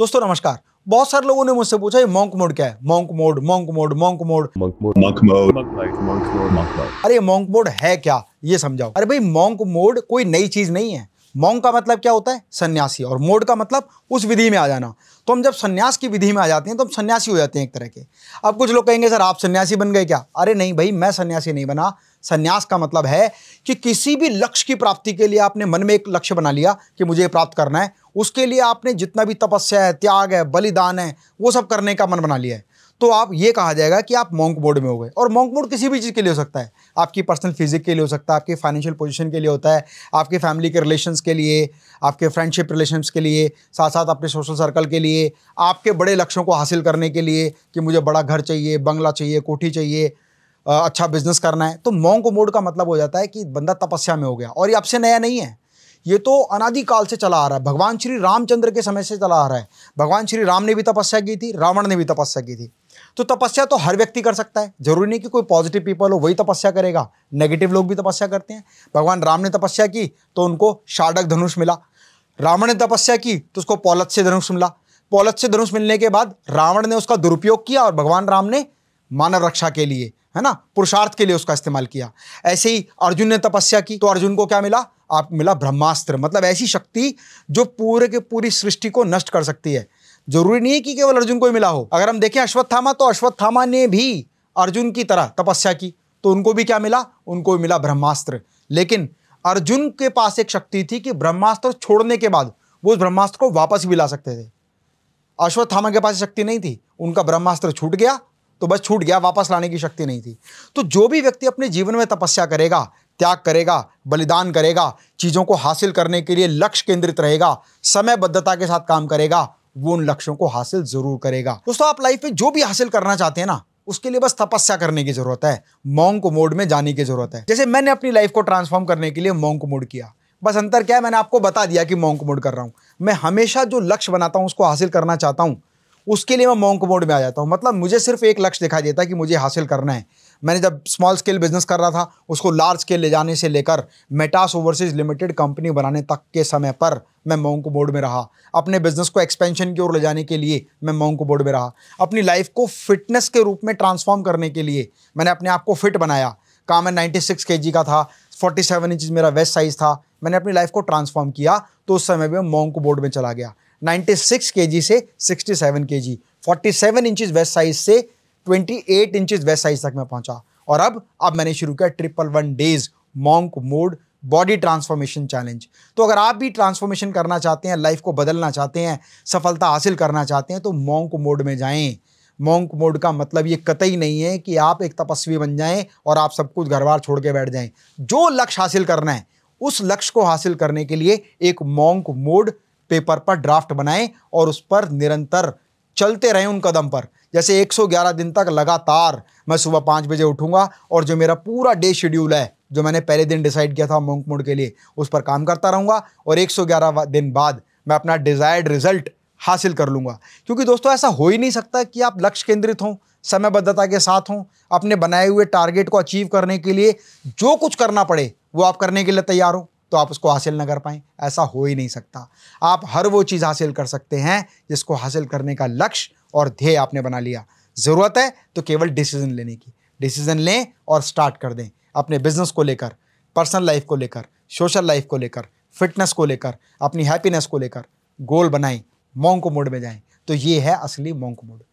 दोस्तों नमस्कार। बहुत सारे लोगों ने मुझसे पूछा ये मॉन्क मोड क्या है। Monk mode, monk mode, monk mode, अरे मॉन्क मोड है क्या, ये समझाओ। अरे भाई, मॉन्क मोड कोई नई चीज नहीं है। मॉन्क का मतलब क्या होता है? सन्यासी। और मोड का मतलब उस विधि में आ जाना। तो हम जब सन्यास की विधि में आ जाते हैं तो हम सन्यासी हो जाते हैं एक तरह के। अब कुछ लोग कहेंगे सर आप सन्यासी बन गए क्या? अरे नहीं भाई, मैं सन्यासी नहीं बना। सन्यास का मतलब है कि किसी भी लक्ष्य की प्राप्ति के लिए आपने मन में एक लक्ष्य बना लिया कि मुझे प्राप्त करना है। उसके लिए आपने जितना भी तपस्या है, त्याग है, बलिदान है, वो सब करने का मन बना लिया है। तो आप ये कहा जाएगा कि आप मॉन्क मोड में हो गए। और मॉन्क मोड किसी भी चीज़ के लिए हो सकता है। आपकी पर्सनल फिजिक के लिए हो सकता है, आपके फाइनेंशियल पोजीशन के लिए होता है, आपके फैमिली के रिलेशंस के लिए, आपके फ्रेंडशिप रिलेशंस के लिए, साथ साथ अपने सोशल सर्कल के लिए, आपके बड़े लक्ष्यों को हासिल करने के लिए कि मुझे बड़ा घर चाहिए, बंगला चाहिए, कोठी चाहिए, अच्छा बिजनेस करना है। तो मॉन्क मोड का मतलब हो जाता है कि बंदा तपस्या में हो गया। और ये अब से नया नहीं है, ये तो अनादिकाल से चला आ रहा है। भगवान श्री रामचंद्र के समय से चला आ रहा है। भगवान श्री राम ने भी तपस्या की थी, रावण ने भी तपस्या की थी। तो तपस्या तो हर व्यक्ति कर सकता है। जरूरी नहीं कि कोई पॉजिटिव पीपल हो वही तपस्या करेगा, नेगेटिव लोग भी तपस्या करते हैं। भगवान राम ने तपस्या की तो उनको शाडक धनुष मिला। रावण ने तपस्या की तो उसको पौलत से धनुष मिला। पौलत से धनुष मिलने के बाद रावण ने उसका दुरुपयोग किया और भगवान राम ने मानव रक्षा के लिए, है ना, पुरुषार्थ के लिए उसका इस्तेमाल किया। ऐसे ही अर्जुन ने तपस्या की तो अर्जुन को क्या मिला? आप मिला ब्रह्मास्त्र, मतलब ऐसी शक्ति जो पूरे के पूरी सृष्टि को नष्ट कर सकती है। जरूरी नहीं है कि केवल अर्जुन को ही मिला हो। अगर हम देखें अश्वत्थामा, तो अश्वत्थामा ने भी अर्जुन की तरह तपस्या की तो उनको भी क्या मिला? उनको भी मिला ब्रह्मास्त्र। लेकिन अर्जुन के पास एक शक्ति थी कि ब्रह्मास्त्र छोड़ने के बाद वो उस ब्रह्मास्त्र को वापस भी ला सकते थे। अश्वत्थामा के पास शक्ति नहीं थी। उनका ब्रह्मास्त्र छूट गया तो बस छूट गया, वापस लाने की शक्ति नहीं थी। तो जो भी व्यक्ति अपने जीवन में तपस्या करेगा, त्याग करेगा, बलिदान करेगा, चीजों को हासिल करने के लिए लक्ष्य केंद्रित रहेगा, समयबद्धता के साथ काम करेगा, वो उन लक्ष्यों को हासिल जरूर करेगा। दोस्तों, आप लाइफ में जो भी हासिल करना चाहते हैं ना, उसके लिए बस तपस्या करने की जरूरत है, मॉन्क मोड में जाने की जरूरत है। जैसे मैंने अपनी लाइफ को ट्रांसफॉर्म करने के लिए मॉन्क मोड किया। बस अंतर क्या है, मैंने आपको बता दिया कि मॉन्क मोड कर रहा हूं। मैं हमेशा जो लक्ष्य बनाता हूं, उसको हासिल करना चाहता हूं, उसके लिए मैं मॉन्क मोड में आ जाता हूं। मतलब मुझे सिर्फ एक लक्ष्य दिखाई देता है कि मुझे हासिल करना है। मैंने जब स्मॉल स्केल बिजनेस कर रहा था, उसको लार्ज स्केल ले जाने से लेकर मेटास ओवरसीज लिमिटेड कंपनी बनाने तक के समय पर मैं मॉन्क मोड में रहा। अपने बिजनेस को एक्सपेंशन की ओर ले जाने के लिए मैं मॉन्क मोड में रहा। अपनी लाइफ को फिटनेस के रूप में ट्रांसफॉर्म करने के लिए मैंने अपने आप को फिट बनाया। कहाँ मैं 96 kg का था, 47 इंच मेरा वेस्ट साइज था। मैंने अपनी लाइफ को ट्रांसफॉर्म किया तो उस समय में मॉन्क मोड में चला गया। 96 kg से 67 kg, 47 इंचेस वेस्ट साइज से 28 इंचेस वेस्ट साइज तक मैं पहुंचा। और अब मैंने शुरू किया 111 days monk mode body transformation challenge. तो अगर आप भी ट्रांसफॉर्मेशन करना चाहते हैं, लाइफ को बदलना चाहते हैं, सफलता हासिल करना चाहते हैं, तो मॉन्क मोड में जाएं। मॉन्क मोड का मतलब ये कतई नहीं है कि आप एक तपस्वी बन जाएं और आप सब कुछ घर बार छोड़ के बैठ जाएं। जो लक्ष्य हासिल करना है, उस लक्ष्य को हासिल करने के लिए एक मॉन्क मोड पेपर पर ड्राफ्ट बनाएं और उस पर निरंतर चलते रहें उन कदम पर। जैसे 111 दिन तक लगातार मैं सुबह 5 बजे उठूंगा और जो मेरा पूरा डे शेड्यूल है, जो मैंने पहले दिन डिसाइड किया था मॉन्क मोड के लिए, उस पर काम करता रहूंगा और 111 दिन बाद मैं अपना डिजायर्ड रिजल्ट हासिल कर लूंगा। क्योंकि दोस्तों, ऐसा हो ही नहीं सकता कि आप लक्ष्य केंद्रित हों, समयबद्धता के साथ हों, अपने बनाए हुए टारगेट को अचीव करने के लिए जो कुछ करना पड़े वो आप करने के लिए तैयार हो, तो आप उसको हासिल ना कर पाएं। ऐसा हो ही नहीं सकता। आप हर वो चीज़ हासिल कर सकते हैं जिसको हासिल करने का लक्ष्य और ध्येय आपने बना लिया। ज़रूरत है तो केवल डिसीजन लेने की। डिसीजन लें और स्टार्ट कर दें। अपने बिजनेस को लेकर, पर्सनल लाइफ को लेकर, सोशल लाइफ को लेकर, फिटनेस को लेकर, अपनी हैप्पीनेस को लेकर गोल बनाएं, मॉन्क मोड में जाएं। तो ये है असली मॉन्क मोड।